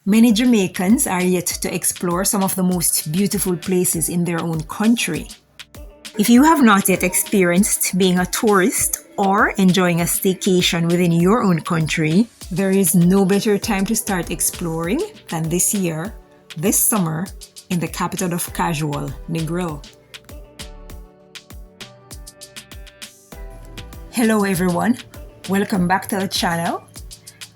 Many Jamaicans are yet to explore some of the most beautiful places in their own country. If you have not yet experienced being a tourist or enjoying a staycation within your own country, there is no better time to start exploring than this year, this summer, in the capital of casual, Negril. Hello everyone, welcome back to the channel.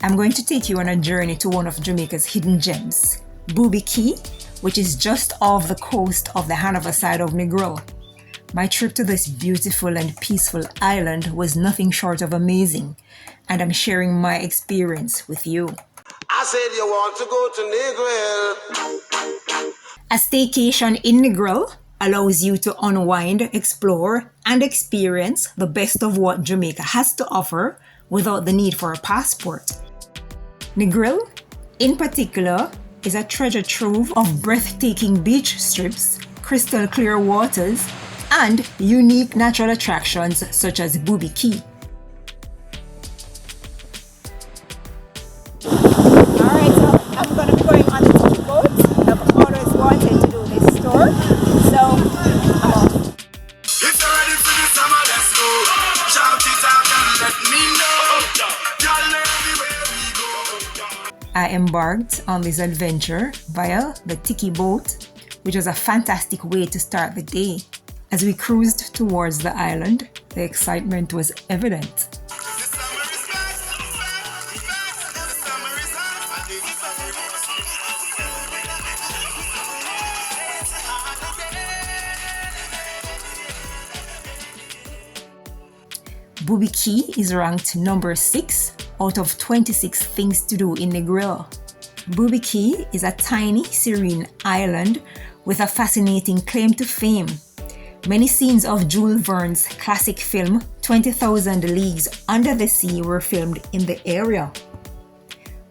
I'm going to take you on a journey to one of Jamaica's hidden gems, Booby Cay, which is just off the coast of the Hanover side of Negril. My trip to this beautiful and peaceful island was nothing short of amazing, and I'm sharing my experience with you. I said you want to go to Negril. A staycation in Negril allows you to unwind, explore, and experience the best of what Jamaica has to offer without the need for a passport. Negril, in particular, is a treasure trove of breathtaking beach strips, crystal clear waters, and unique natural attractions such as Booby Cay. Alright, so I'm going to be going on the Tiki boat. I've always wanted to do this tour, so I'm off. If you're ready for the summer, let's go. Shout it out and let me know. Y'all know everywhere we go. I embarked on this adventure via the Tiki boat, which was a fantastic way to start the day. As we cruised towards the island, the excitement was evident. Booby Cay is ranked number 6 out of 26 things to do in Negril. Booby Cay is a tiny, serene island with a fascinating claim to fame. Many scenes of Jules Verne's classic film 20,000 Leagues Under the Sea were filmed in the area.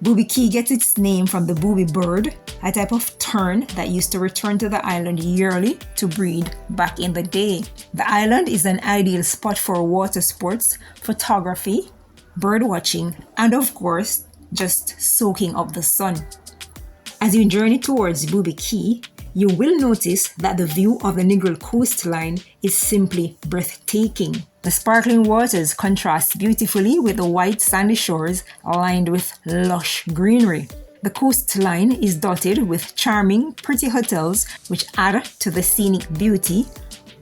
Booby Cay gets its name from the booby bird, a type of tern that used to return to the island yearly to breed back in the day. The island is an ideal spot for water sports, photography, bird watching, and of course, just soaking up the sun. As you journey towards Booby Cay, you will notice that the view of the Negril coastline is simply breathtaking. The sparkling waters contrast beautifully with the white sandy shores lined with lush greenery. The coastline is dotted with charming, pretty hotels which add to the scenic beauty,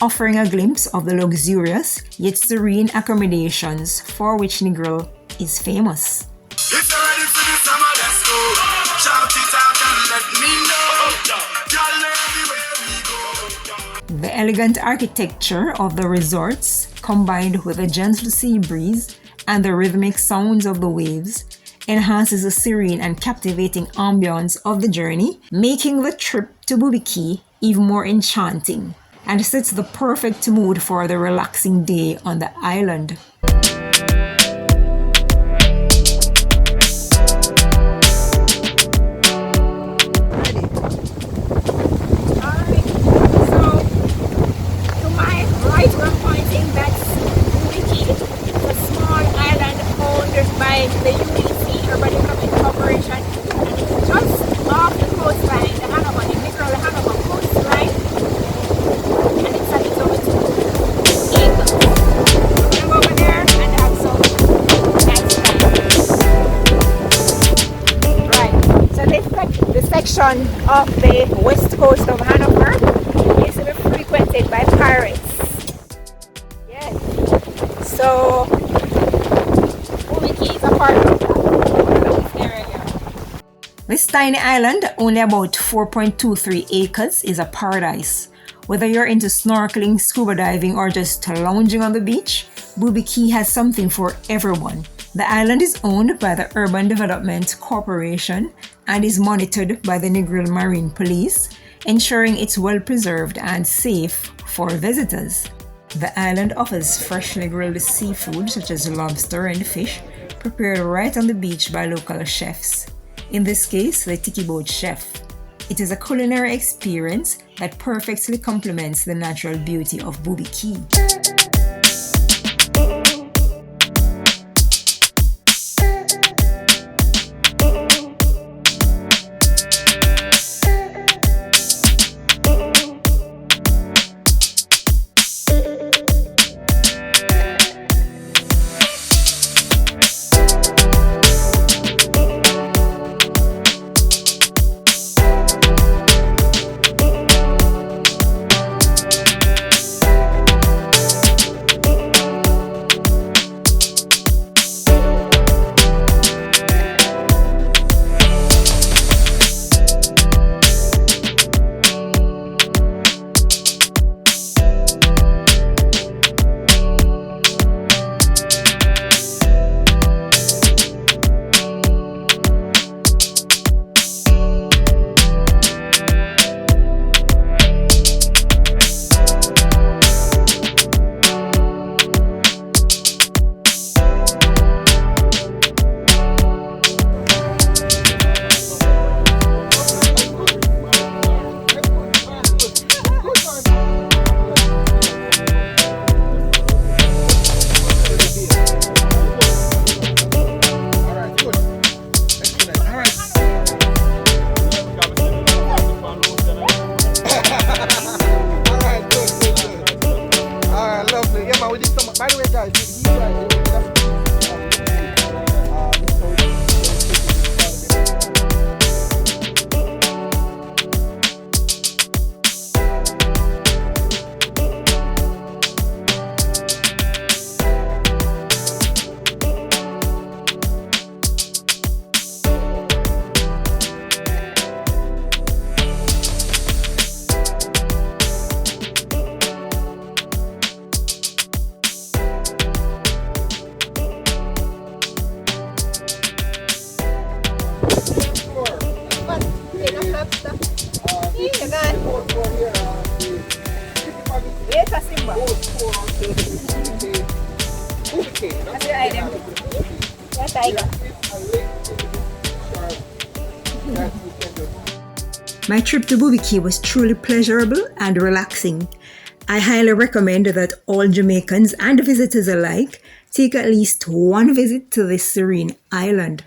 offering a glimpse of the luxurious yet serene accommodations for which Negril is famous. If you're ready for the summer, let's go. Shout it out and let me know. Y'all know everywhere we go. The elegant architecture of the resorts, combined with a gentle sea breeze and the rhythmic sounds of the waves, enhances the serene and captivating ambience of the journey, making the trip to Booby Cay even more enchanting, and sets the perfect mood for the relaxing day on the island. Of the west coast of Hanover is to be frequented by pirates. Yes. So Booby Cay is a part of this area. This tiny island, only about 4.23 acres, is a paradise. Whether you're into snorkeling, scuba diving, or just lounging on the beach, Booby Cay has something for everyone. The island is owned by the Urban Development Corporation and is monitored by the Negril Marine Police, ensuring it's well preserved and safe for visitors. The island offers freshly grilled seafood such as lobster and fish, prepared right on the beach by local chefs. In this case, the Tiki boat chef. It is a culinary experience that perfectly complements the natural beauty of Booby Cay. a Simba. Booby Cay. That's the item. Yeah, tiger. My trip to Booby Cay was truly pleasurable and relaxing. I highly recommend that all Jamaicans and visitors alike take at least one visit to this serene island.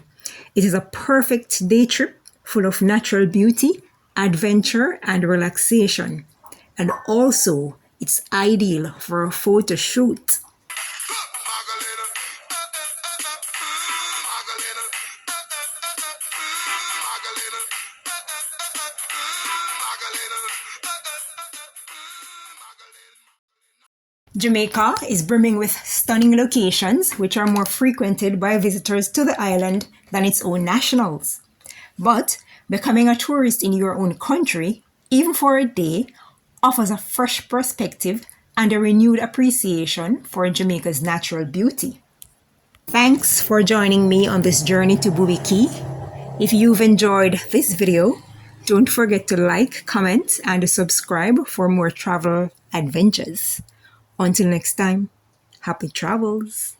It is a perfect day trip full of natural beauty, adventure, and relaxation. And also, it's ideal for a photo shoot. Jamaica is brimming with stunning locations which are more frequented by visitors to the island than its own nationals. But becoming a tourist in your own country, even for a day, offers a fresh perspective and a renewed appreciation for Jamaica's natural beauty. Thanks for joining me on this journey to Booby Cay. If you've enjoyed this video, don't forget to like, comment, and subscribe for more travel adventures. Until next time, happy travels!